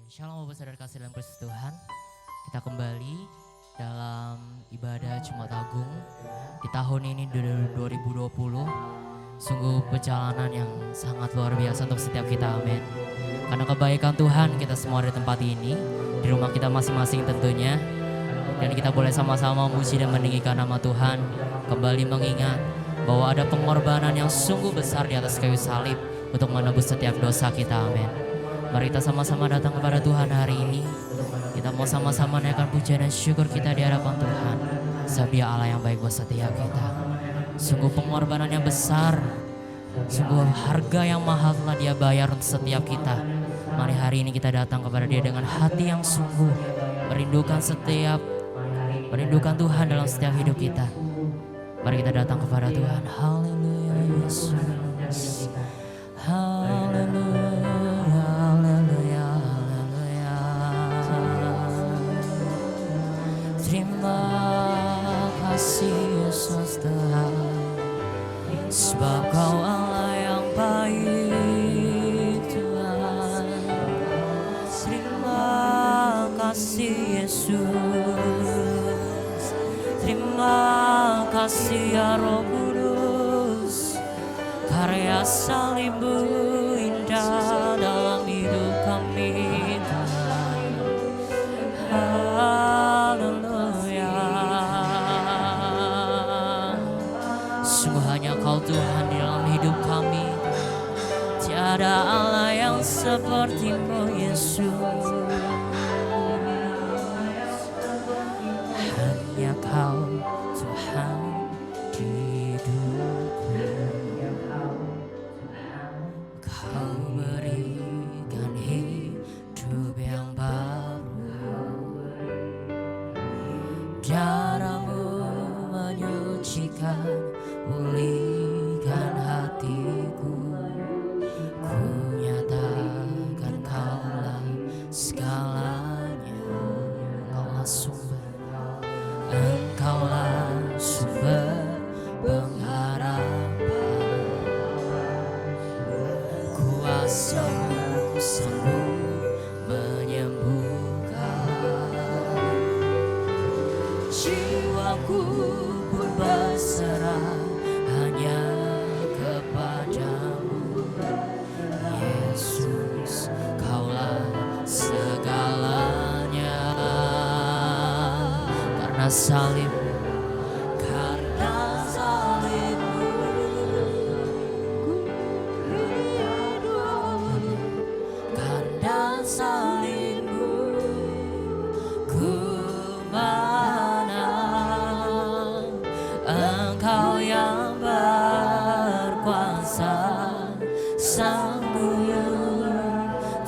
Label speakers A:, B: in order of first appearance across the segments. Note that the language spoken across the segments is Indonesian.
A: Shalom Bapak Saudara kasih dalam Kristus Tuhan. Kita kembali dalam ibadah Jumat Agung di tahun ini 2020. Sungguh perjalanan yang sangat luar biasa untuk setiap kita, amin. Karena kebaikan Tuhan kita semua di tempat ini, di rumah kita masing-masing tentunya. Dan kita boleh sama-sama memuji dan meninggikan nama Tuhan. Kembali mengingat bahwa ada pengorbanan yang sungguh besar di atas kayu salib untuk menebus setiap dosa kita, amin. Mari kita sama-sama datang kepada Tuhan hari ini. Kita mau sama-sama naikkan pujian dan syukur kita di hadapan Tuhan. Sebab Dia Allah yang baik buat setiap kita. Sungguh pengorbanan yang besar, sungguh harga yang mahal telah Dia bayar untuk setiap kita. Mari hari ini kita datang kepada Dia dengan hati yang sungguh merindukan Tuhan dalam setiap hidup kita. Mari kita datang kepada Tuhan. Haleluya Yesus. Haleluya. Terima kasih Yesus Tuhan, sebab Kau Allah yang baik Tuhan. Terima kasih Yesus, terima kasih ya Roh Kudus. Karya salib-Mu indah dalam hidup kami Tuhan. Sungguh hanya Kau Tuhan di dalam hidup kami. Tiada Allah yang seperti-Mu Yesus. Hanya Kau Tuhan di hidupku. Kau berikan hidup yang baru. Darah-Mu menyucikan, pulihkan hatiku. Ku nyatakan Kaulah segalanya. Engkaulah sumber, Engkaulah sumber pengharapan. Kuasa-Mu sanggup menyembuhkan. Jiwaku pun berserah hanya kepadamu Yesus. Kaulah segalanya. Karena salib, karena salib-Mu karena salib-Mu ku menang. Engkau yang berkuasa, sanggup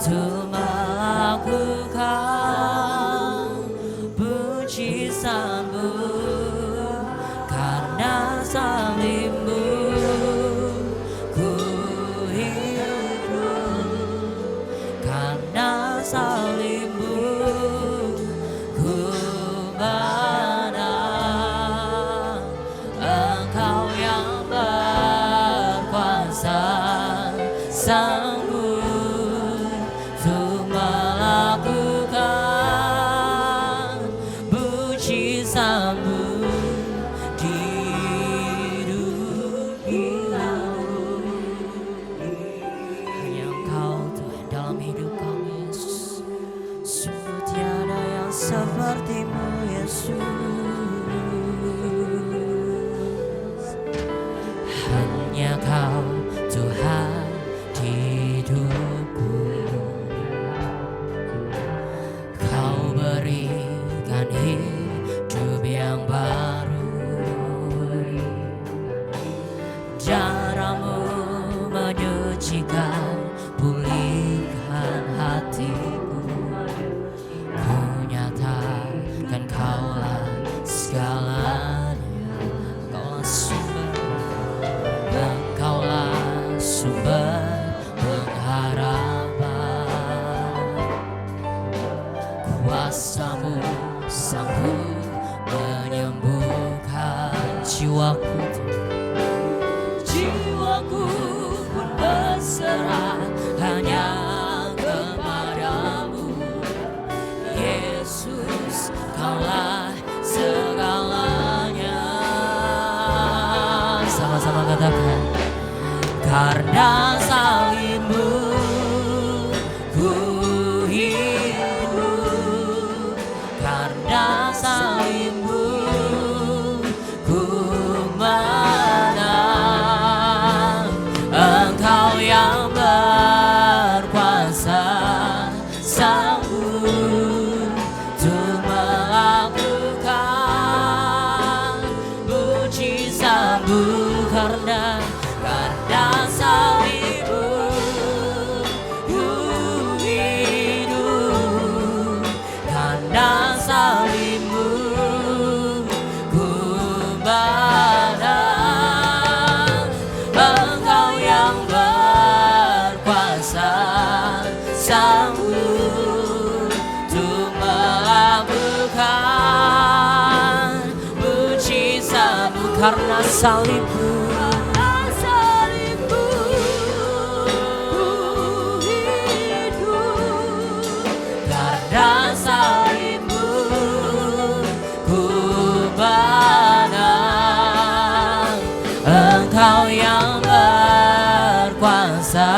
A: untuk melakukan mujizat-Mu. Karena salib-Mu ku hidup. Karena salib-Mu ku menang. Engkau yang berkuasa, sanggup untuk melakukan mujizat-Mu di hidup aku. Hanya Engkau Tuhan dalam hidup kami Yesus. Sungguh tiada yang seperti-Mu Yesus. Hanya Kau Tuhan di hidupku. Kau berikan hidup yang baru. Darah-Mu menyucikan, pulihkan hatiku. Ku nyatakan Kaulah segalanya. Engkaulah sumber, Engkaulah sumber pengharapan. Kuasa-Mu sanggup menyembuhkan jiwaku. Jiwaku pun berserah hanya kepadamu ku hidup karena salibmu, ku menang. Engkau yang berkuasa, sanggup untuk melakukan mujizat-Mu karena salibmu, ku hidup karena salibmu, ku menang. Engkau yang berkuasa, sanggup untuk melakukan mujizat-Mu karena salibmu. Karena salibmu, ku menang. Engkau yang berkuasa,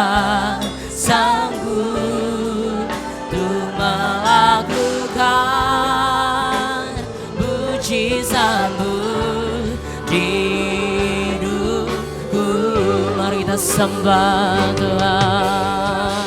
A: sanggup untuk melakukan mujizat-Mu di hidupku. Mari kita sembah Tuhan.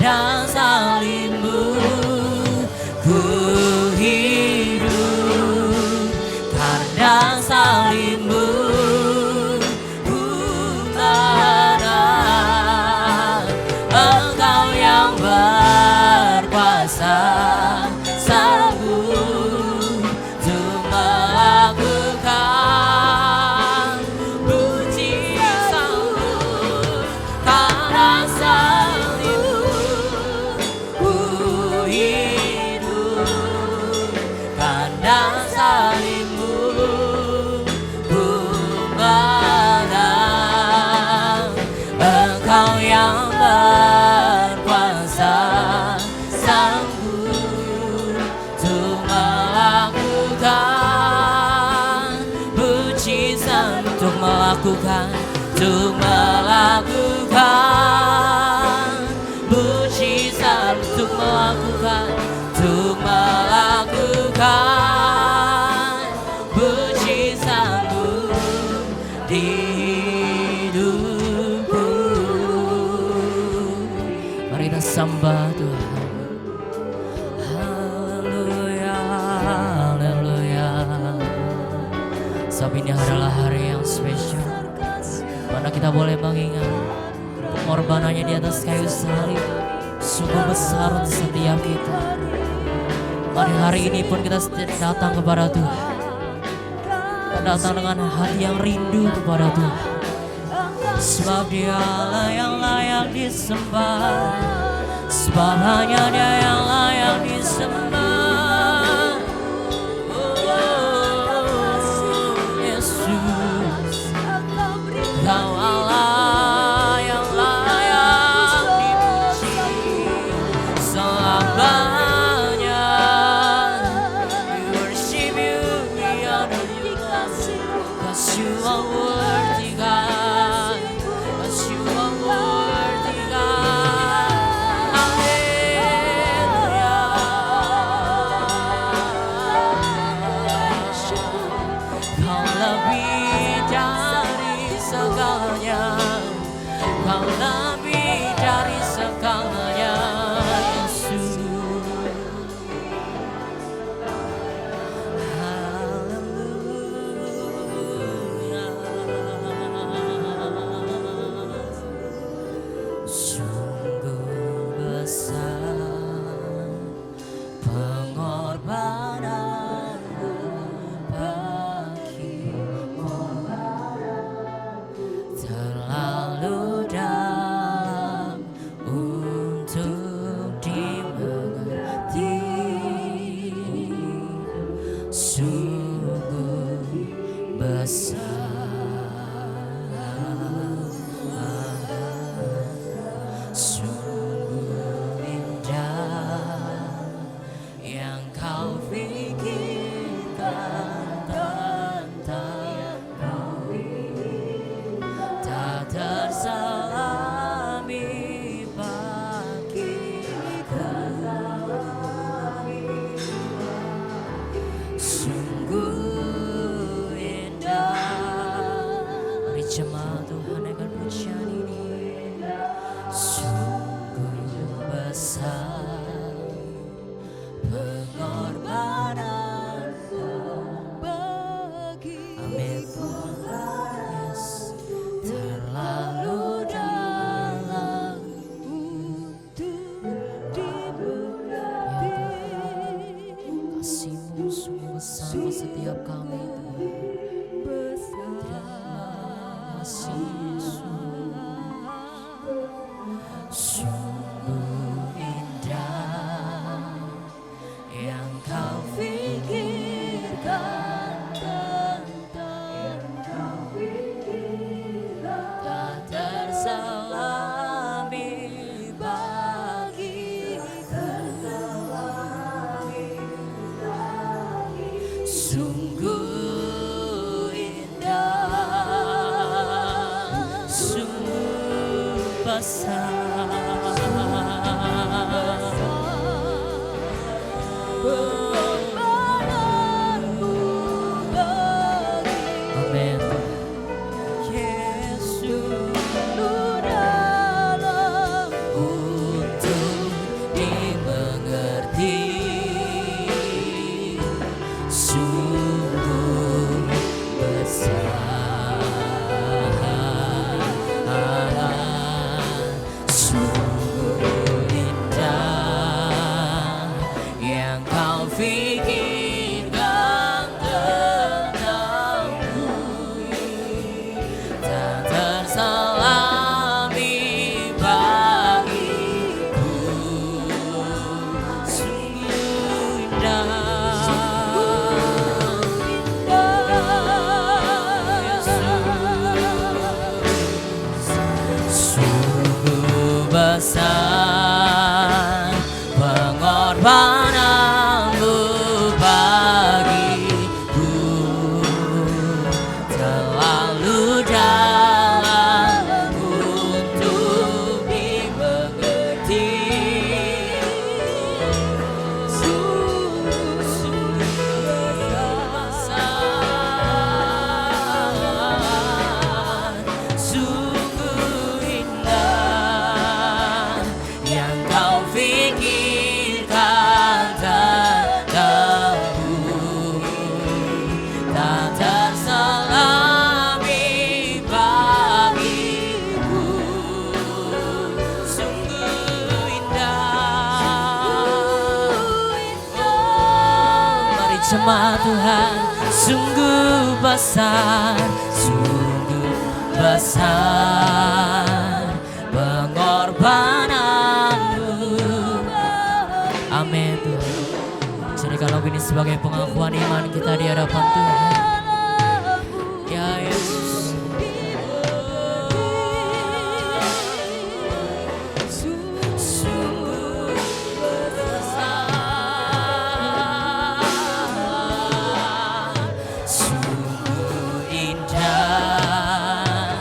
A: Karena salibmu, ku hidup karena salibmu, ku menang. Engkau yang berkuasa, sanggup untuk melakukan mujizat-Mu karena salibmu, ku hidup karena salibmu, ku menang. Engkau yang berkuasa, sanggup untuk melakukan mujizat, untuk melakukan mujizat, untuk melakukan mujizat-Mu di hidupku. Mari kita sembah Tuhan. Haleluya, haleluya. Sebab ini adalah hari yang spesial, mana kita boleh mengingat pengorbanannya di atas kayu salib sungguh besar untuk setiap kita. Mari hari ini pun kita datang kepada Tuhan, kita datang dengan hati yang rindu kepada Tuhan, sebab Dialah yang layak disembah, sebab hanya Dia yang layak disembah. Oh Yesus, Kau Allah yang layak dipuji selamanya. We worship You, we honor You, 'cause You are worthy God, 'cause You are worthy God. Hallelujah. Sungguh indah, sungguh besar, pengorbananmu bagi. Amin. Yesus dalam untuk dimengerti. Sungguh besar, sungguh indah yang kau pikirkan tentangku, tak terselami bagiku. Sungguh indah, besar pengorbananmu bagiku, terlalu dalam untuk dimengerti. Sungguh besar, sungguh indah yang kau pikirkan tentangku, tak terselami bagiku. Sungguh indah, oh, mari jemaat Tuhan. Sungguh besar, sungguh besar pengorbananmu. Amin Tuhan. Jadikan lagu ini sebagai pengakuan iman kita di hadapan Tuhan. Ya Yesus. Sungguh besar, sungguh indah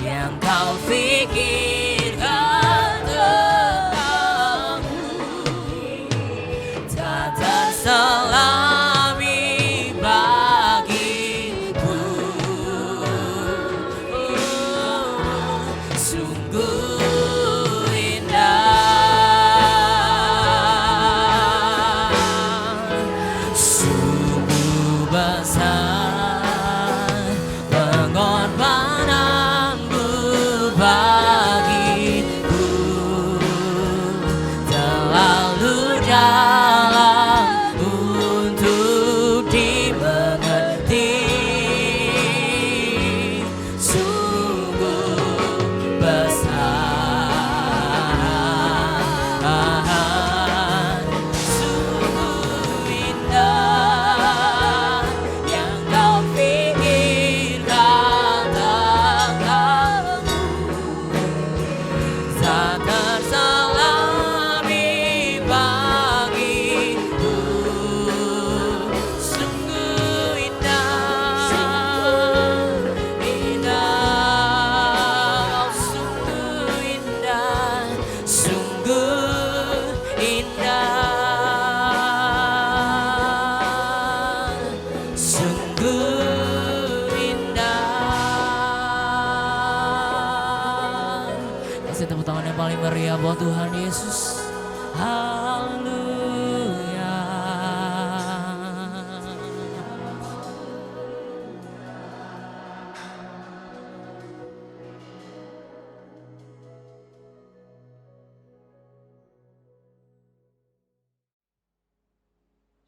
A: yang kau pikirkan tentangku, tak terselami bagiku. Oh, sungguh indah, sungguh besar pengorbananmu bagiku, terlalu dalam untuk dimengerti. Sungguh besar, sungguh indah yang kau pikirkan tentangku, tak terselami bagiku. Sungguh indah, indah, sungguh indah, sungguh indah, sungguh indah. Kasih tepuk tangan yang paling meriah buat Tuhan Yesus. Haleluya.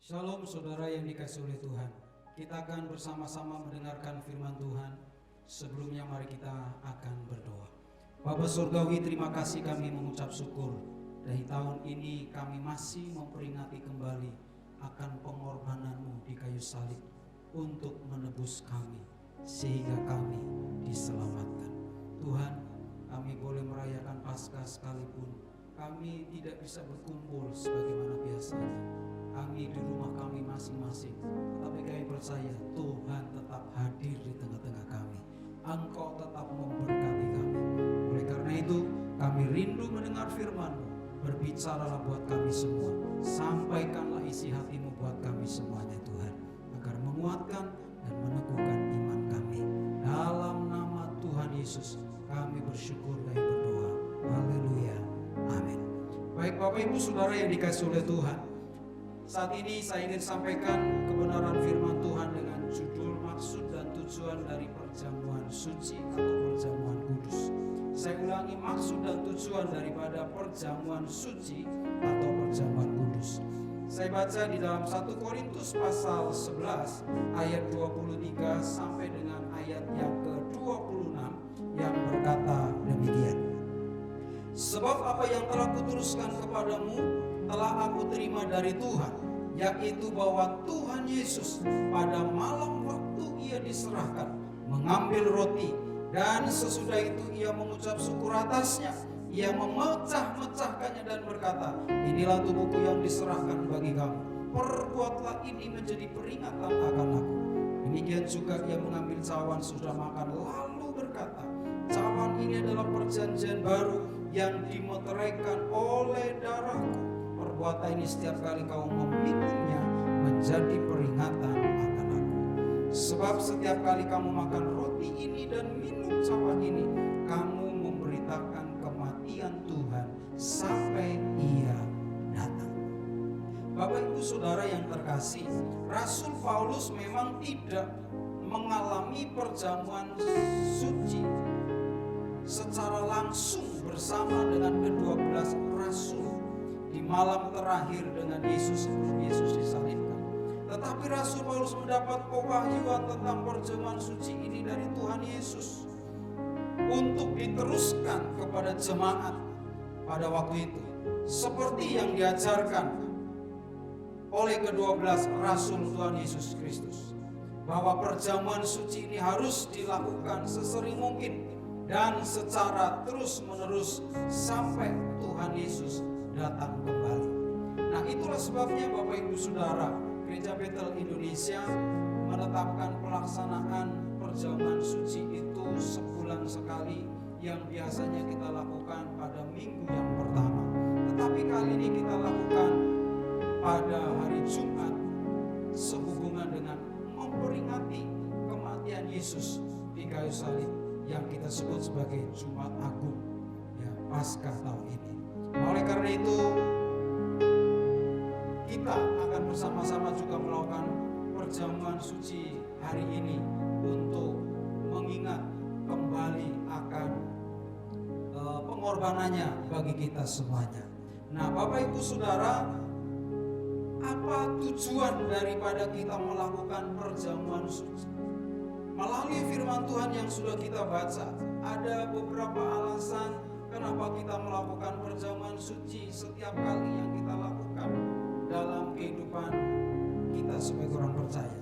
B: Shalom saudara yang dikasihi oleh Tuhan. Kita akan bersama-sama mendengarkan firman Tuhan. Sebelumnya mari kita akan berdoa. Bapa Surgawi, terima kasih kami mengucap syukur. Dari tahun ini kami masih memperingati kembali akan pengorbanan-Mu di kayu salib untuk menebus kami, sehingga kami diselamatkan. Tuhan, kami boleh merayakan Paskah sekalipun kami tidak bisa berkumpul sebagaimana biasanya. kami di rumah kami masing-masing, tetapi kami percaya Tuhan tetap hadir di tengah-tengah kami. Engkau tetap memberkati kami. Oleh karena itu kami rindu mendengar firman-Mu. Berbicaralah buat kami semua. Sampaikanlah isi hati-Mu buat kami semuanya Tuhan, agar menguatkan dan meneguhkan iman kami. Dalam nama Tuhan Yesus kami bersyukur dan berdoa. Haleluya. Amin. Baik Bapak Ibu Saudara yang dikasihi oleh Tuhan, saat ini saya ingin sampaikan kebenaran firman Tuhan dengan judul maksud dan tujuan dari perjamuan suci atau perjamuan kudus. Saya ulangi, maksud dan tujuan daripada perjamuan suci atau perjamuan kudus. Saya baca di dalam 1 Korintus pasal 11 ayat 23 sampai dengan ayat yang ke-26 yang berkata demikian. Sebab apa yang telah kuteruskan kepadamu telah aku terima dari Tuhan, yaitu bahwa Tuhan Yesus pada malam waktu ia diserahkan mengambil roti, dan sesudah itu ia mengucap syukur atasnya, ia memecah-mecahkannya dan berkata, inilah tubuhku yang diserahkan bagi kamu, perbuatlah ini menjadi peringatan akan aku. Demikian juga ia mengambil cawan sudah makan lalu berkata, cawan ini adalah perjanjian baru yang dimeteraikan oleh darahku. Perbuatan ini setiap kali kau meminumnya menjadi peringatan akan aku. Sebab setiap kali kamu makan roti ini dan minum cawan ini, kamu memberitakan kematian Tuhan sampai ia datang. Bapak Ibu Saudara yang terkasih, Rasul Paulus memang tidak mengalami perjamuan suci secara langsung bersama dengan ke-12 rasul di malam terakhir dengan Yesus sebelum Yesus disalibkan. Tetapi Rasul Paulus mendapat pewahyuan tentang perjamuan suci ini dari Tuhan Yesus untuk diteruskan kepada jemaat pada waktu itu, seperti yang diajarkan oleh ke-12 rasul Tuhan Yesus Kristus, bahwa perjamuan suci ini harus dilakukan sesering mungkin dan secara terus-menerus sampai Tuhan Yesus datang kembali. Nah, itulah sebabnya Bapak Ibu Saudara, Gereja Betel Indonesia menetapkan pelaksanaan perjamuan suci itu sebulan sekali, yang biasanya kita lakukan pada minggu yang pertama. Tetapi kali ini kita lakukan pada hari Jumat, sehubungan dengan memperingati kematian Yesus di kayu salib, yang kita sebut sebagai Jumat Agung, ya, Paskah tahun ini. Oleh karena itu kita akan bersama-sama juga melakukan perjamuan suci hari ini untuk mengingat kembali akan pengorbanannya bagi kita semuanya. Nah, Bapak Ibu Saudara, apa tujuan daripada kita melakukan perjamuan suci? Melalui firman Tuhan yang sudah kita baca, ada beberapa alasan kenapa kita melakukan perjamuan suci setiap kali yang kita lakukan dalam kehidupan kita sebagai orang percaya.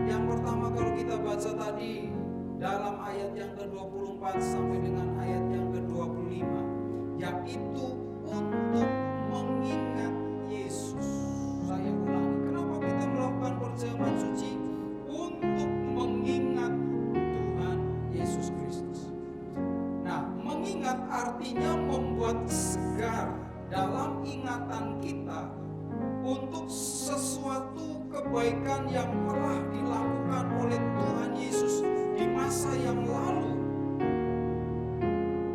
B: Yang pertama, kalau kita baca tadi dalam ayat yang ke-24 sampai dengan ayat yang ke-25, yaitu untuk mengingat Yesus. Saya ulangi, kenapa kita melakukan perjamuan suci? Untuk mengingat Tuhan Yesus Kristus. Nah, mengingat artinya membuat segar dalam ingatan kita untuk sesuatu kebaikan yang telah dilakukan oleh Tuhan Yesus di masa yang lalu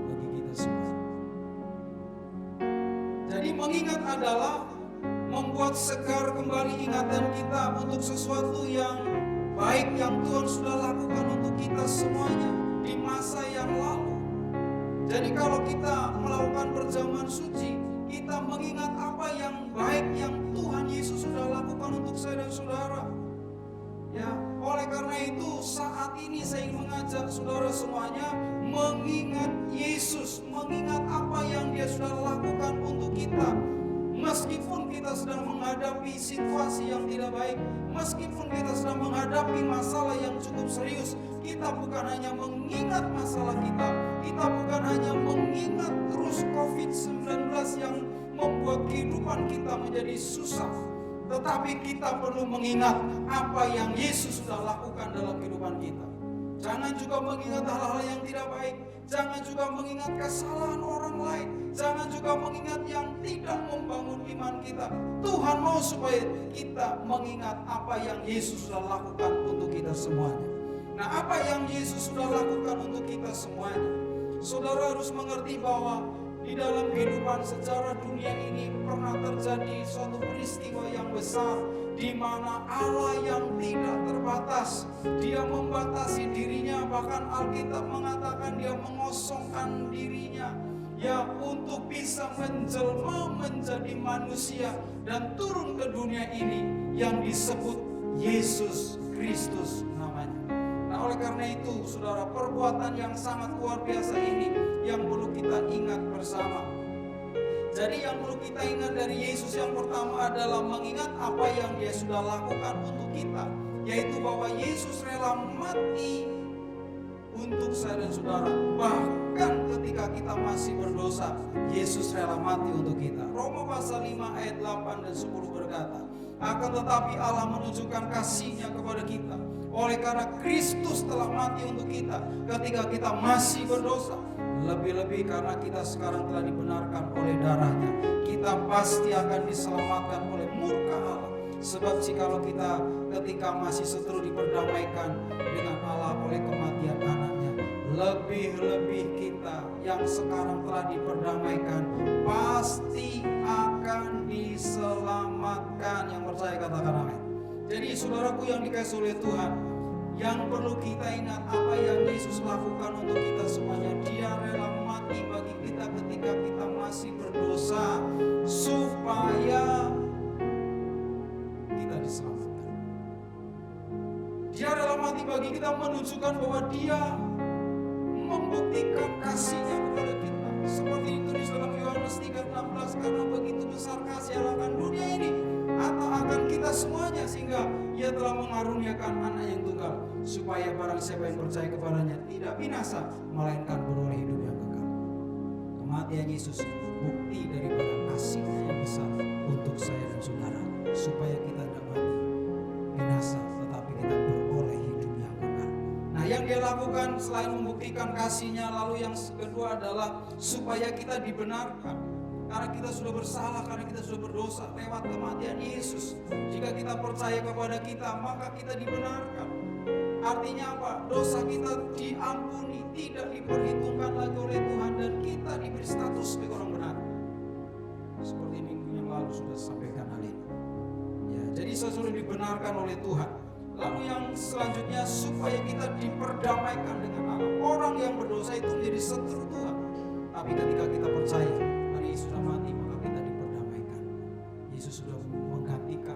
B: bagi kita semua. Jadi mengingat adalah membuat segar kembali ingatan kita untuk sesuatu yang baik yang Tuhan sudah lakukan untuk kita semuanya di masa yang lalu. Jadi kalau kita melakukan perjamuan suci, kita mengingat apa yang baik yang Tuhan Yesus sudah lakukan untuk saya dan saudara. Ya, oleh karena itu saat ini saya ingin mengajak saudara semuanya mengingat Yesus, mengingat apa yang Dia sudah lakukan untuk kita. Meskipun kita sedang menghadapi situasi yang tidak baik, meskipun kita sedang menghadapi masalah yang cukup serius, kita bukan hanya mengingat masalah kita bukan hanya mengingat terus COVID-19 yang membuat kehidupan kita menjadi susah, tetapi kita perlu mengingat apa yang Yesus sudah lakukan dalam kehidupan kita. Jangan juga mengingat hal-hal yang tidak baik. Jangan juga mengingat kesalahan orang lain. Jangan juga mengingat yang tidak membangun iman kita. Tuhan mau supaya kita mengingat apa yang Yesus sudah lakukan untuk kita semuanya. Nah, apa yang Yesus sudah lakukan untuk kita semuanya? Saudara harus mengerti bahwa di dalam kehidupan sejarah dunia ini pernah terjadi suatu peristiwa yang besar, di mana Allah yang tidak terbatas, Dia membatasi dirinya, bahkan Alkitab mengatakan Dia mengosongkan dirinya ya untuk bisa menjelma menjadi manusia dan turun ke dunia ini yang disebut Yesus Kristus namanya. Nah, oleh karena itu, saudara, perbuatan yang sangat luar biasa ini yang perlu kita ingat bersama. Jadi yang perlu kita ingat dari Yesus yang pertama adalah mengingat apa yang Dia sudah lakukan untuk kita, yaitu bahwa Yesus rela mati untuk saya dan saudara. Bahkan ketika kita masih berdosa, Yesus rela mati untuk kita. Roma pasal 5 ayat 8 dan 10 berkata, akan tetapi Allah menunjukkan kasih-Nya kepada kita oleh karena Kristus telah mati untuk kita ketika kita masih berdosa. Lebih-lebih karena kita sekarang telah dibenarkan oleh darah-Nya, kita pasti akan diselamatkan oleh murka Allah. Sebab jikalau kita ketika masih seteru diperdamaikan dengan Allah oleh kematian anaknya, lebih-lebih kita yang sekarang telah diperdamaikan pasti akan diselamatkan. Yang percaya katakan amin. Jadi saudaraku yang dikasihi oleh Tuhan, yang perlu kita ingat apa yang Yesus lakukan untuk kita semuanya. Dia rela mati bagi kita ketika kita masih berdosa supaya kita diselamatkan. Dia rela mati bagi kita menunjukkan bahwa Dia membuktikan kasih-Nya kepada kita. Seperti itu di dalam Yohanes 3:16, karena begitu besar kasih Allah akan dunia ini atau akan kita semuanya, sehingga Ia telah mengaruniakan anak yang tunggal, supaya barang siapa yang percaya kepadanya tidak binasa, melainkan beroleh hidup yang kekal. Kematian Yesus bukti daripada kasih-Nya yang besar untuk saya dan saudara, supaya kita tidak mati binasa, tetapi kita beroleh hidup yang kekal. Nah, yang Dia lakukan selain membuktikan kasih-Nya, lalu yang kedua adalah supaya kita dibenarkan. Karena kita sudah bersalah, karena kita sudah berdosa lewat kematian Yesus. Jika kita percaya kepada kita, maka kita dibenarkan. Artinya apa? Dosa kita diampuni, tidak diperhitungkan lagi oleh Tuhan, dan kita diberi status sebagai orang benar. Seperti minggu yang lalu sudah sampaikan hal ini. Ya, jadi sesudah dibenarkan oleh Tuhan. Lalu yang selanjutnya supaya kita diperdamaikan dengan Allah. Orang yang berdosa itu menjadi setru Tuhan. Tapi ketika kita percaya Yesus sudah mati, maka kita diperdamaikan. Yesus sudah menggantikan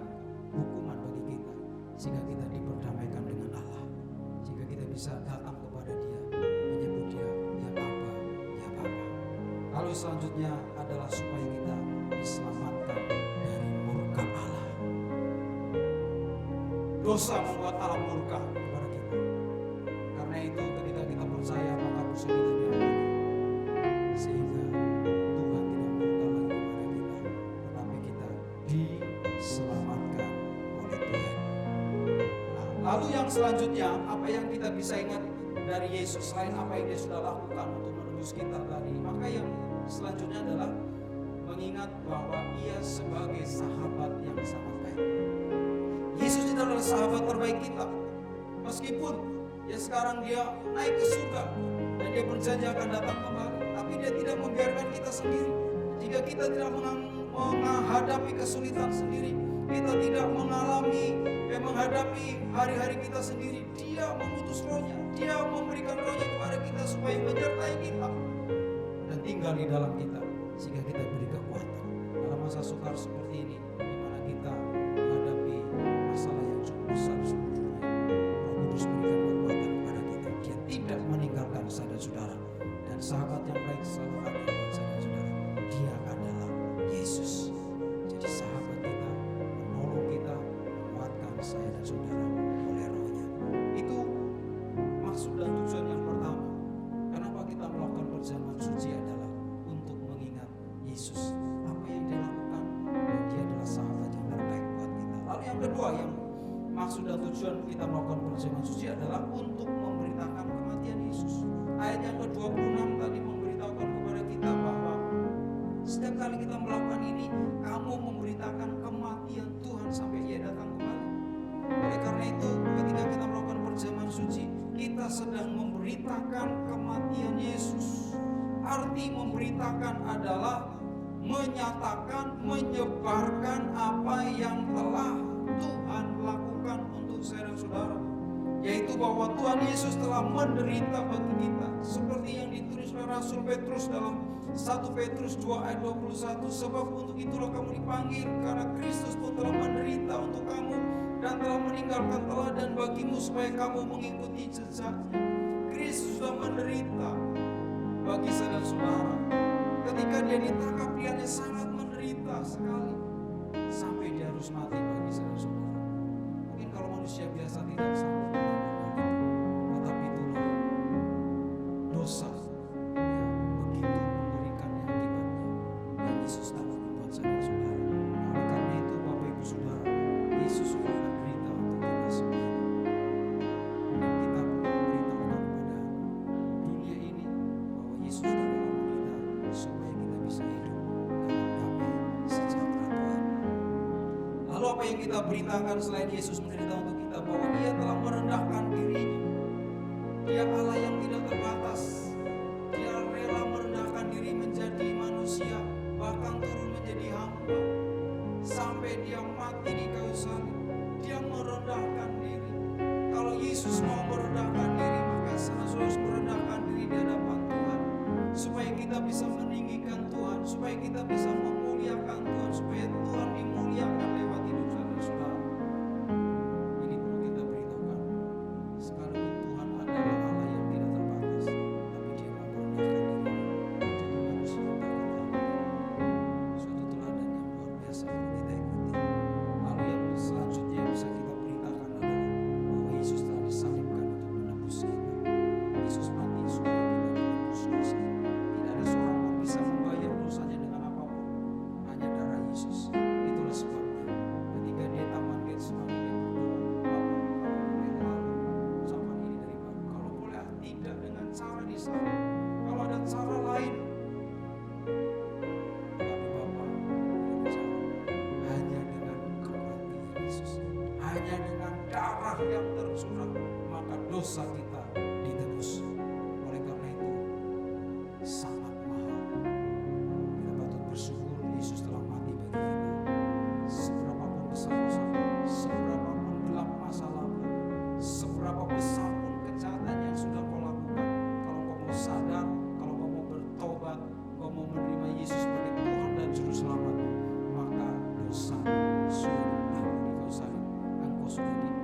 B: hukuman bagi kita, sehingga kita diperdamaikan dengan Allah. Jika kita bisa datang kepada Dia, menyebut Dia, ya Bapa, ya Bapa. Lalu selanjutnya adalah supaya kita diselamatkan dari murka Allah. Dosa membuat Allah murka kepada kita. Karena itu ketika kita percaya, maka dosa kita diampuni. Sehingga diselamatkan oleh Tuhan. Nah, lalu yang selanjutnya, apa yang kita bisa ingat dari Yesus selain apa yang Dia sudah lakukan untuk menebus kita tadi? Maka yang selanjutnya adalah mengingat bahwa Ia sebagai sahabat yang sangat baik. Yesus itu adalah sahabat terbaik kita. Meskipun ya sekarang Dia naik ke surga dan Dia berjanji akan datang kembali, tapi Dia tidak membiarkan kita sendiri. Jika kita tidak menghadapi kesulitan sendiri, kita tidak menghadapi hari-hari kita sendiri, Dia mengutus Roh-Nya, Dia memberikan Roh-Nya kepada kita supaya menyertai kita dan tinggal di dalam kita, sehingga kita beri kekuatan dalam masa sukar seperti ini, di mana kita menghadapi masalah yang cukup besar seperti ini. Roh Kudus berikan kekuatan kepada kita. Dia tidak meninggalkan saya dan saudara, dan sahabat yang baik selalu ada buat saya dan saudara. Dia adalah Yesus. Jadi sahabat kita, menolong kita, menguatkan saya dan saudara oleh Roh-Nya. Itu maksud dan tujuan yang pertama. Kenapa kita melakukan perjamuan suci adalah untuk mengingat Yesus, apa yang Dia lakukan, dan Dia adalah sahabat yang kedua yang maksud dan tujuan kita melakukan perjamuan suci adalah untuk memberitakan kematian Yesus. Ayat yang ke-26 tadi memberitahukan kepada kita bahwa setiap kali kita melakukan ini, kamu memberitakan kematian Tuhan sampai Ia datang kembali. Oleh karena itu, ketika kita melakukan perjamuan suci, kita sedang memberitakan kematian Yesus. Arti memberitakan adalah menyatakan, menyebarkan apa yang telah Tuhan lakukan untuk saya dan saudara, yaitu bahwa Tuhan Yesus telah menderita bagi kita, seperti yang ditulis oleh Rasul Petrus dalam 1 Petrus 2 ayat 21. Sebab untuk itulah kamu dipanggil, karena Kristus pun telah menderita untuk kamu dan telah meninggalkan teladan bagimu supaya kamu mengikuti jejaknya. Kristus sudah menderita bagi saya dan saudara. Ketika dia ditangkap, dia sangat menderita sekali sampai dia harus mati bagi saya dan saudara. Mungkin kalau manusia biasa tidak sanggup melakukan itu, tetapi itulah dosa begitu mengerikannya akibatnya yang Yesus tanggung buat saya dan saudara. Oleh karena itu Bapak Ibu Saudara, Yesus sudah menderita untuk kita semua. Dan kita memberitahukan kepada dunia ini bahwa Yesus sudah menolong kita supaya kita bisa hidup dalam damai sejahtera Tuhan. Lalu apa yang kita beritakan selain Yesus menderita untuk kita? Bahwa Dia telah merendahkan dirinya. Dia Allah yang tidak terbatas. Dia rela merendahkan diri menjadi manusia, bahkan turun menjadi hamba, sampai Dia mati di kayu salib. Dia merendahkan diri. Kalau Yesus mau merendahkan diri, maka saudara harus merendahkan diri di hadapan Tuhan, supaya kita bisa meninggikan Tuhan, supaya kita bisa memuliakan Tuhan, supaya Tuhan dimuliakan lewat hidup saudara. Ini perlu kita beritahukan. Sekalipun Tuhan adalah Allah yang tidak terbatas, tapi Dia mau merendahkan diri menjadi manusia bahkan hamba. Suatu teladan yang luar biasa perlu kita ikuti. Lalu yang selanjutnya yang bisa kita beritakan adalah bahwa Yesus telah disalibkan untuk menebus kita. Yesus mati supaya kita ditebus dosa. Tidak ada seorang pun bisa membayar dosanya dengan apapun, hanya darah Yesus. Itulah sebabnya ketika dia taman Getsemani, dia berdoa, Bapa, kalau boleh lalu zaman ini dari baru, kalau boleh tidak dengan cara disalib, kalau ada cara lain, tapi Bapa tidak bicara, hanya dengan kematian Yesus, hanya dengan darah yang tercurah, maka dosa kita ditebus. Oleh karena itu sangat mahal. Kita patut bersyukur Yesus telah mati bagi kita. Seberapapun besar dosa, seberapapun gelap masa lalu, seberapa besar pun kejahatan yang sudah kau lakukan, kalau kau mau sadar, kalau kau mau bertobat, kau mau menerima Yesus sebagai Tuhan dan Juru Selamat, maka dosa sudah diampuni di kayu salib. Engkau sudah diampuni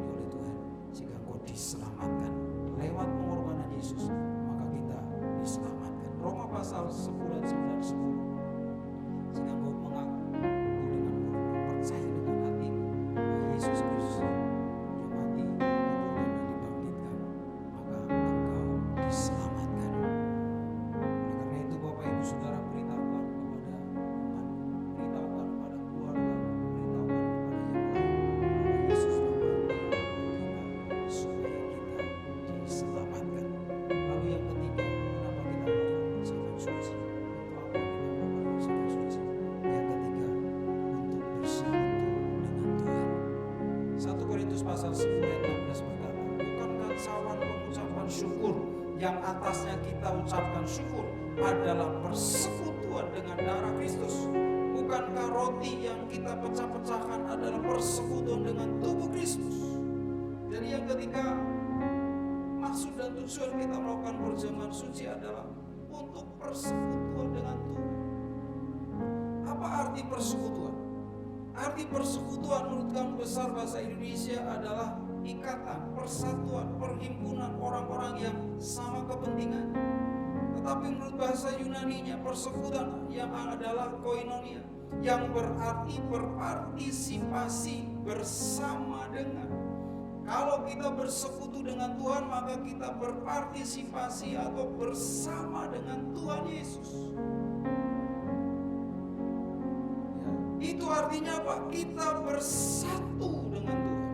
B: oleh Tuhan jika engkau diselamatkan lewat pengorbanan Yesus, maka kita diselamatkan. Roma pasal 10 ayat 9 10. Jika engkau mengaku dengan mulutmu, percaya dengan hatimu bahwa Yesus Kristus Dia mati, dikuburkan dan dibangkitkan, maka engkau diselamatkan. Oleh karena itu Bapak Ibu Saudara, beritahukan kepada teman, beritahukan kepada keluarga, beritahukan kepada yang lain bahwa Yesus sudah mati untuk kita supaya kita diselamatkan. Lalu yang ketiga, kenapa kita melakukan perjamuan suci? Untuk apa kita melakukan perjamuan suci? Yang ketiga, untuk bersekutu dengan Tuhan. 1 Korintus pasal 10 ayat 16 berkata, bukankah cawan pengucapan syukur yang atasnya kita ucapkan syukur adalah persekutuan dengan darah Kristus? Bukankah roti yang kita pecah-pecahkan adalah persekutuan dengan tubuh Kristus? Jadi yang ketiga, maksud dan tujuan kita melakukan perjamuan suci adalah untuk persekutuan dengan Tuhan. Apa arti persekutuan? Arti persekutuan menurut Kamus Besar Bahasa Indonesia adalah ikatan, persatuan, perhimpunan orang-orang yang sama kepentingan. Tetapi menurut bahasa Yunaninya, persekutuan yang adalah koinonia, yang berarti berpartisipasi bersama dengan. Kalau kita bersekutu dengan Tuhan, maka kita berpartisipasi atau bersama dengan Tuhan Yesus. Ya, Itu artinya apa? Kita bersatu dengan Tuhan.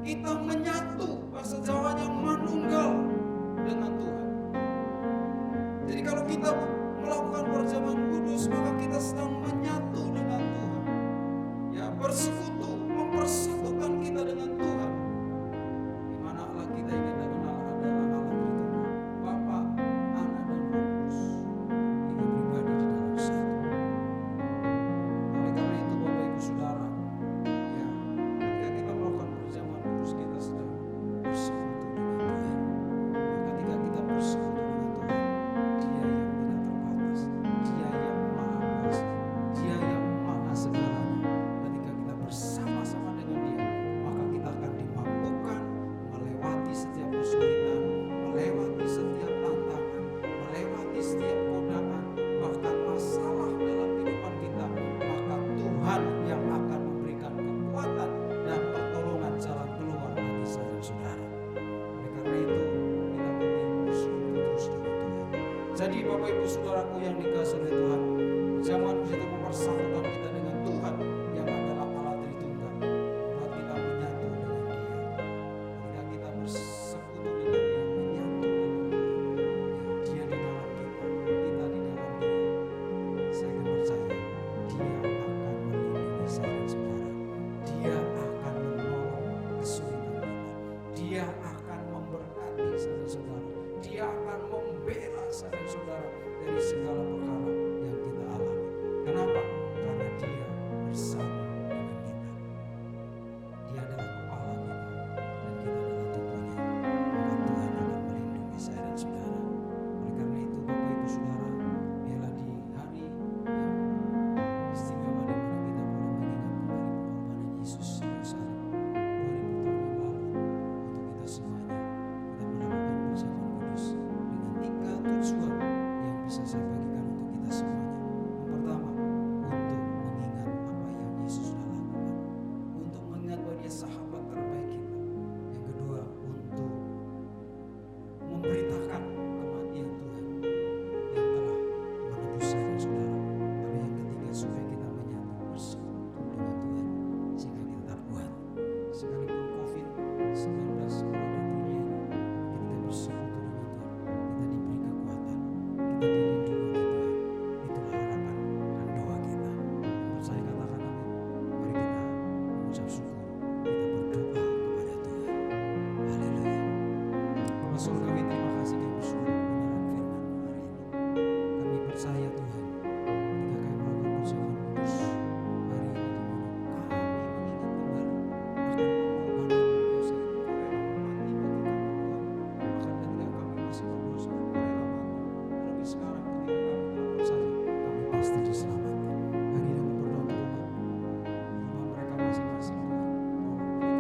B: Kita menyatu, bahasa Jawanya manunggal dengan Tuhan. Jadi kalau kita melakukan perjamuan kudus, maka kita sedang menyatu dengan Tuhan. Ya, bersekutu, mempersatukan kita dengan Tuhan. Di mana Allah kita yang kita kenal adalah Allah Tritunggal, Bapa, Anak dan Roh Kudus, tiga pribadi di dalam satu. Oleh karena itu Bapak Ibu Saudara, ya, ketika kita melakukan perjamuan kudus, kita sedang bersekutu dengan Tuhan. Ketika kita bersekutu dengan Tuhan, Dia yang tidak terbatas, Dia yang maha kuasa, Dia yang maha segalanya. Ketika kita bersama-sama dengan Dia, maka kita akan dimampukan melewati setiap kesulitan, melewati setiap tantangan, melewati setiap godaan, bahkan masalah dalam kehidupan kita. Maka Tuhan yang akan memberikan kekuatan dan pertolongan jalan keluar bagi saya dan saudara. Oleh karena itu, kita penting bersekutu terus dengan Tuhan. Jadi Bapak Ibu Saudaraku yang dikasihi oleh Tuhan, perjamuan kudus itu mempersatukan kita dengan Tuhan yang adalah Allah Tritunggal, membuat kita menyatu dengan Dia. Ketika kita bersekutu dengan Dia, menyatu dengan Dia, Dia di dalam kita di dalam Dia. Saya akan percaya Dia akan melindungi saya dan saudara. Dia akan menolong kesulitan kita. Dia akan memberkati saya dan saudara. Dia akan membela saya dan saudara dari segala perkara yang kita alami. Kenapa? Karena Dia bersama dengan kita. Dia adalah kepala kita dan kita adalah tubuhnya. Maka Tuhan akan melindungi saya dan saudara. Oleh karena itu Bapak Ibu Saudara, biarlah di hari yang istimewa di mana kita boleh mengingat kembali pengorbanan Yesus di kayu salib 2000 tahun yang lalu untuk kita semuanya. Kita melakukan perjamuan kudus dengan 3 tujuan yang bisa saya bagikan untuk kita semuanya. Yang pertama, untuk mengingat apa yang Yesus sudah lakukan, untuk mengingat bahwa Dia sahabat terbaik kita. Yang kedua, untuk memberitakan kematian Tuhan yang telah menebus saya dan saudara. Lalu yang ketiga, supaya kita menyatu bersekutu dengan Tuhan sehingga kita tetap kuat. Sekalipun COVID-19 melanda dunia ini, ketika bersekutu dengan Tuhan, kita diberi kekuatan, kita dilindungi oleh Tuhan. Itulah harapan dan doa kita. Percaya katakan amin. Mari kita mengucap syukur, kita berdoa kepada Tuhan. Haleluya. Bapa Surgawi, terima kasih kami bersyukur kebenaran firman-Mu hari ini. Kami percaya Tuhan, ketika kami melakukan perjamuan kudus hari ini, di mana kami mengingat kembali akan pengorbanan dosa itu, Kau rela mati bagi kami Tuhan. Bahkan ketika kami masih berdosa, Kau rela mati. Terlebih sekarang ketika kami telah percaya, kami pasti diselamatkan. Hari ini kami berdoa untuk umat di rumah mereka masing-masing Tuhan.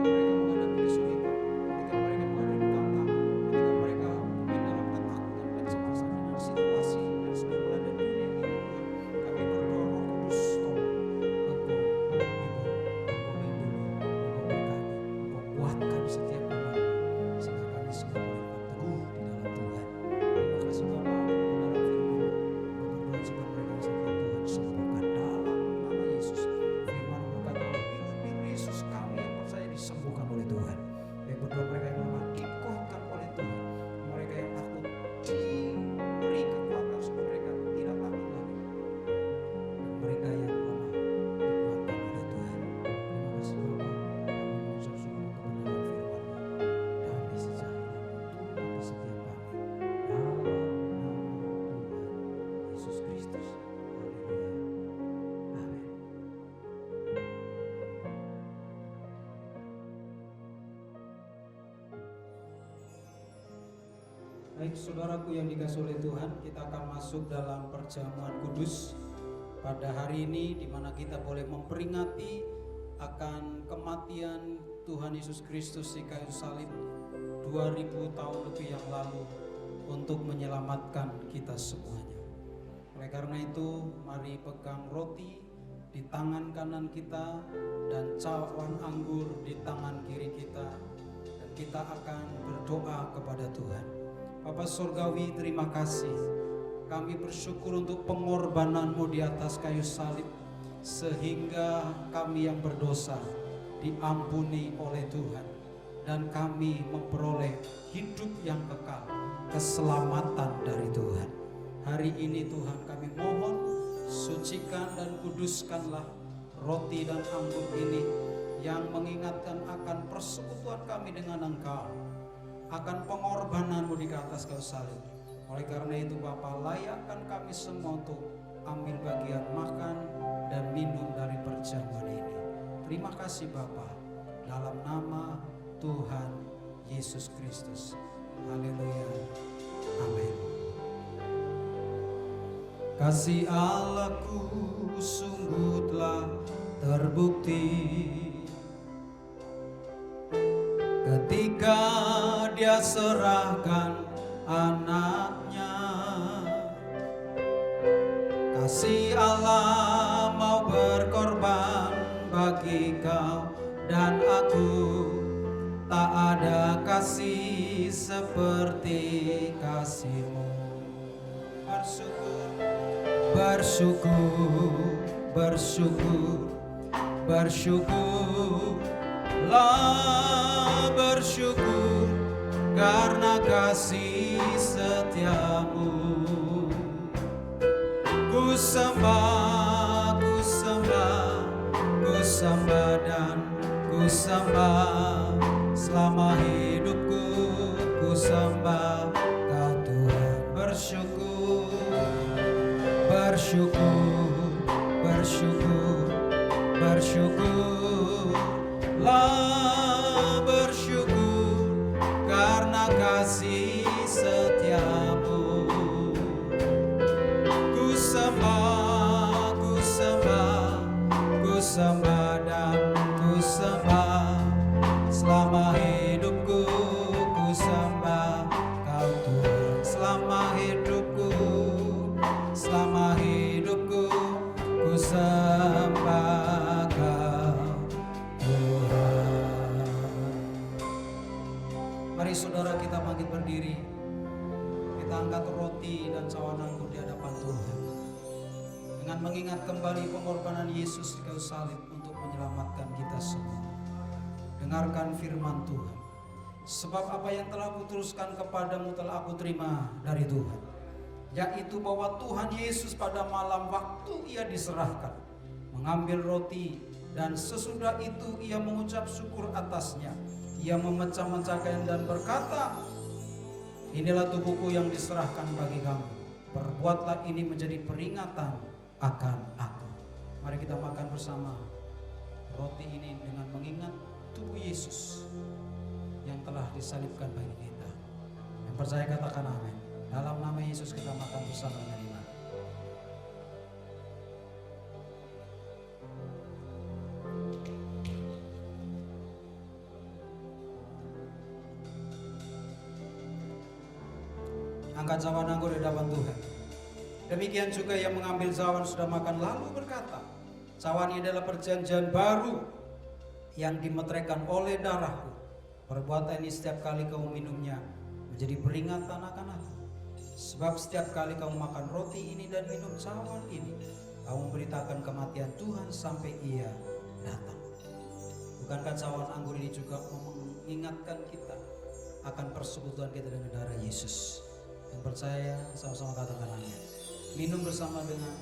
B: Ketika mereka menghadapi kesulitan, ketika mereka menghadapi tantangan, ketika mereka mungkin dalam ketakutan dan kecemasan dengan situasi yang sedang melanda dunia ini Tuhan, kami berdoa Roh Kudus, tolong Engkau menghibur, Engkau lindungi, Engkau berkati, Engkau kuatkan setiap umat sehingga kami semua boleh tetap teguh di dalam Tuhan. Terima kasih Bapa untuk kebenaran firman-Mu. Kau berdoa jika mereka sakit Tuhan sembuhkan dalam nama Yesus. Firman berkata, pilu-pilu Yesus kami yang percaya disembuhkan oleh Tuhan. Kami berdoa mereka yang lemah dikuatkan oleh Tuhan. Mereka yang takut diberi kekuatan supaya mereka tidak takut lagi. Dan mereka yang lemah dikuatkan oleh Tuhan. Terima kasih Bapa. Kami mengucap syukur kebenaran firman-Mu. Damai sejahtera turun di setiap kami. Dalam nama Tuhan Yesus Kristus. Haleluya. Amin. Baik saudaraku yang dikasihi oleh Tuhan, kita akan masuk dalam perjamuan kudus pada hari ini, di mana kita boleh memperingati akan kematian Tuhan Yesus Kristus di kayu salib 2000 tahun lebih yang lalu untuk menyelamatkan kita semuanya. Oleh karena itu, mari pegang roti di tangan kanan kita dan cawan anggur di tangan kiri kita, dan kita akan berdoa kepada Tuhan. Bapa Surgawi, terima kasih. Kami bersyukur untuk pengorbanan-Mu di atas kayu salib, sehingga kami yang berdosa diampuni oleh Tuhan dan kami memperoleh hidup yang kekal, keselamatan dari Tuhan. Hari ini Tuhan kami mohon, sucikan dan kuduskanlah roti dan anggur ini yang mengingatkan akan persekutuan kami dengan Engkau, akan pengorbananmu di atas kayu salib. Oleh karena itu Bapa, layakkan kami semua untuk ambil bagian makan dan minum dari perjamuan ini. Terima kasih Bapa, dalam nama Tuhan Yesus Kristus. Haleluya. Amin. Kasih Allahku sungguh telah terbukti ketika Dia serahkan anaknya. Kasih Allah mau berkorban bagi kau dan aku. Tak ada kasih seperti kasih-Mu. Bersyukur, bersyukur, bersyukurlah, bersyukur karena kasih setiamu. Ku sembah, ku sembah, ku sembah dan ku sembah selama hidupku. Ku sembah Kau Tuhan. Bersyukur, bersyukur, bersyukur, bersyukurlah, bersyukur karena kasih setiamu. Ku sembah, ku sembah, ku sembah dan ku sembah selama hidupku. Ku sembah Kau Tuhan selama hidupku, selama hidupku. Ku sembah Kau Tuhan. Mari saudara kita bangkit berdiri. Kita angkat roti dan cawan anggur di hadapan Tuhan dengan mengingat kembali pengorbanan Yesus di kayu salib untuk menyelamatkan kita semua. Dengarkan firman Tuhan. Sebab apa yang telah kuteruskan kepadamu telah aku terima dari Tuhan, yaitu bahwa Tuhan Yesus pada malam waktu Ia diserahkan mengambil roti, dan sesudah itu Ia mengucap syukur atasnya. Ia memecah-mecahkan dan berkata, inilah tubuhku yang diserahkan bagi kamu. Perbuatlah ini menjadi peringatan akan aku. Mari kita makan bersama roti ini dengan mengingat tubuh Yesus yang telah disalibkan bagi kita. Yang percaya katakan amin. Dalam nama Yesus kita makan bersama dengan iman. Angkat cawan anggur di hadapan Tuhan. Demikian juga yang mengambil cawan sudah makan lalu berkata, cawan ini adalah perjanjian baru yang dimeteraikan oleh darahku. Perbuatan ini setiap kali kamu minumnya menjadi peringatan akan aku. Sebab setiap kali kamu makan roti ini dan minum cawan ini, kamu memberitakan kematian Tuhan sampai Ia datang. Bukankah cawan anggur ini juga mengingatkan kita akan persekutuan kita dengan darah Yesus? Yang percaya sama-sama katakan amin. Minum bersama dengan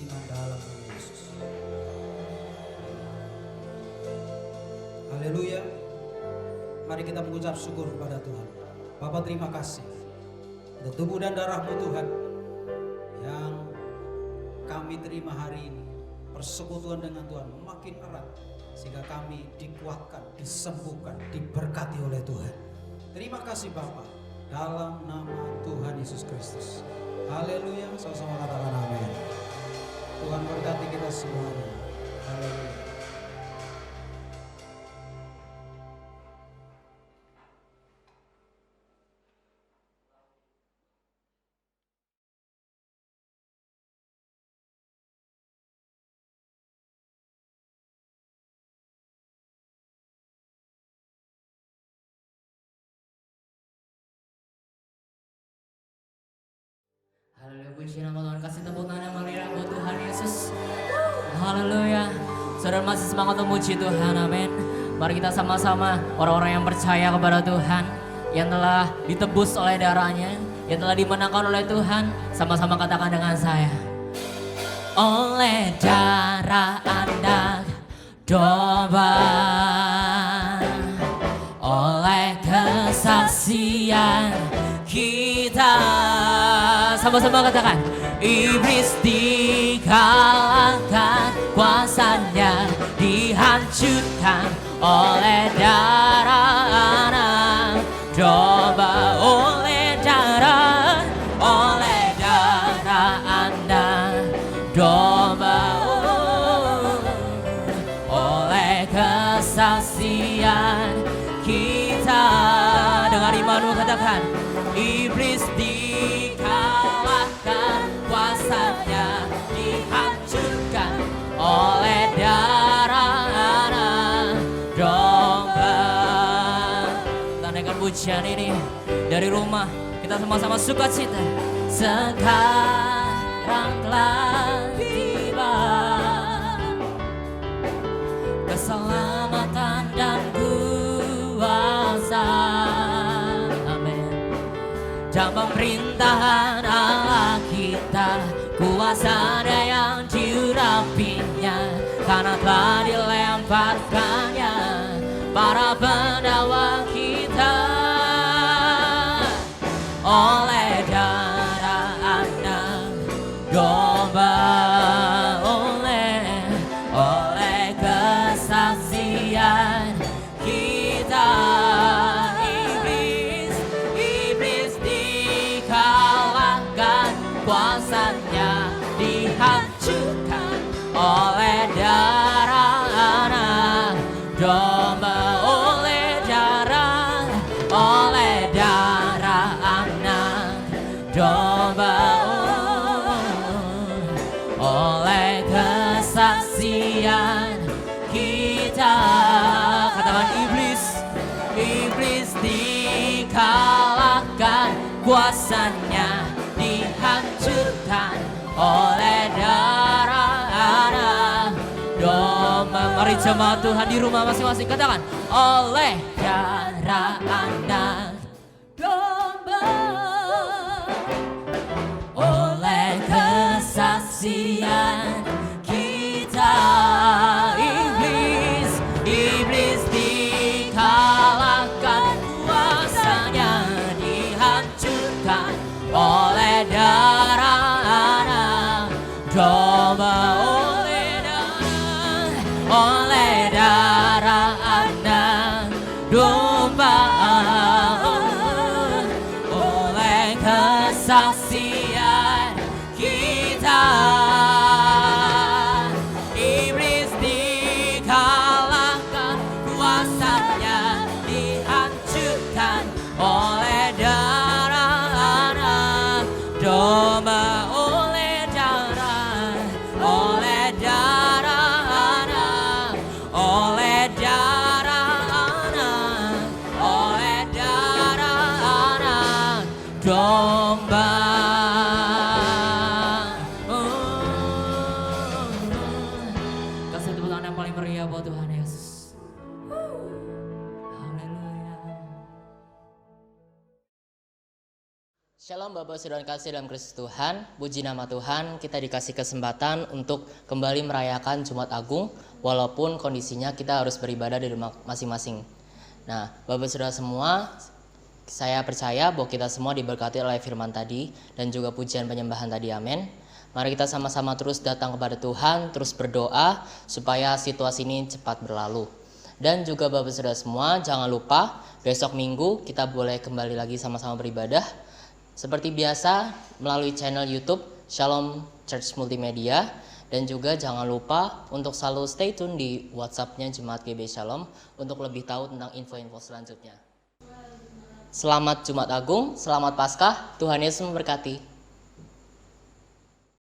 B: iman dalam nama Yesus. Haleluya. Mari kita mengucap syukur kepada Tuhan. Bapa, terima kasih untuk tubuh dan darah-Mu Tuhan yang kami terima hari ini. Persekutuan dengan Tuhan makin erat sehingga kami dikuatkan, disembuhkan, diberkati oleh Tuhan. Terima kasih Bapa, dalam nama Tuhan Yesus Kristus. Haleluya. Sama-sama katakan amin. Tuhan berkati kita semuanya. Haleluya.
A: Haleluya, puji nama Tuhan. Kasih tepuk tangan yang meriah buat Tuhan Yesus. Haleluya. Saudara masih semangat memuji Tuhan, amin. Mari kita sama-sama orang-orang yang percaya kepada Tuhan, yang telah ditebus oleh darahnya, yang telah dimenangkan oleh Tuhan, sama-sama katakan dengan saya. Oleh darah anak domba, oleh kesaksian kita, sama-sama katakan, iblis dikalahkan, kuasanya dihancurkan oleh darah anak domba, oleh darah anak domba, oleh kesaksian kita. Dengan imanmu katakan, iblis dikalahkan, kuasanya dihancurkan oleh darah anak domba. Tandaikan pujian ini dari rumah, kita sama-sama sukacita. Sekarang telah tiba keselamatan dan kuasa, amin. Dan pemerintahan Allah kita, kuasanya yang diurapinya, karena telah dilemparkannya para pendakwa kita. Oleh darah anak domba, oleh kesaksian kita, iblis dikalahkan, kuasanya dihancurkan oleh darah anak domba, oleh darah anak domba, oleh kesaksian kita. Katakan, iblis dikalahkan, kuasanya dihancurkan oleh darah anak domba. Mari jemaat Tuhan di rumah masing-masing katakan, oleh darah anak domba, oleh kesaksian kita, iblis dikalahkan, kuasanya dihancurkan oleh darah anak domba, oleh darah anak domba, oleh kesaksian kita, iblis dikalahkan, kuasanya dihancurkan oleh darah anak domba, oleh darah anak, oleh darah anak domba. Kasih tepuk tangan yang paling meriah buat Tuhan Yesus. Haleluya. Shalom Bapak Saudara kasih dalam Kristus Tuhan. Puji nama Tuhan, kita dikasih kesempatan untuk kembali merayakan Jumat Agung, walaupun kondisinya kita harus beribadah di rumah masing-masing. Nah, Bapak Saudara semua, saya percaya bahwa kita semua diberkati oleh firman tadi dan juga pujian penyembahan tadi, amin. Mari kita sama-sama terus datang kepada Tuhan, terus berdoa supaya situasi ini cepat berlalu. Dan juga Bapak Saudara semua, jangan lupa besok Minggu kita boleh kembali lagi sama-sama beribadah. Seperti biasa melalui channel YouTube Shalom Church Multimedia. Dan juga jangan lupa untuk selalu stay tune di WhatsApp-nya Jemaat GB Shalom untuk lebih tahu tentang info-info selanjutnya. Selamat Jumat Agung, selamat Paskah, Tuhan Yesus memberkati.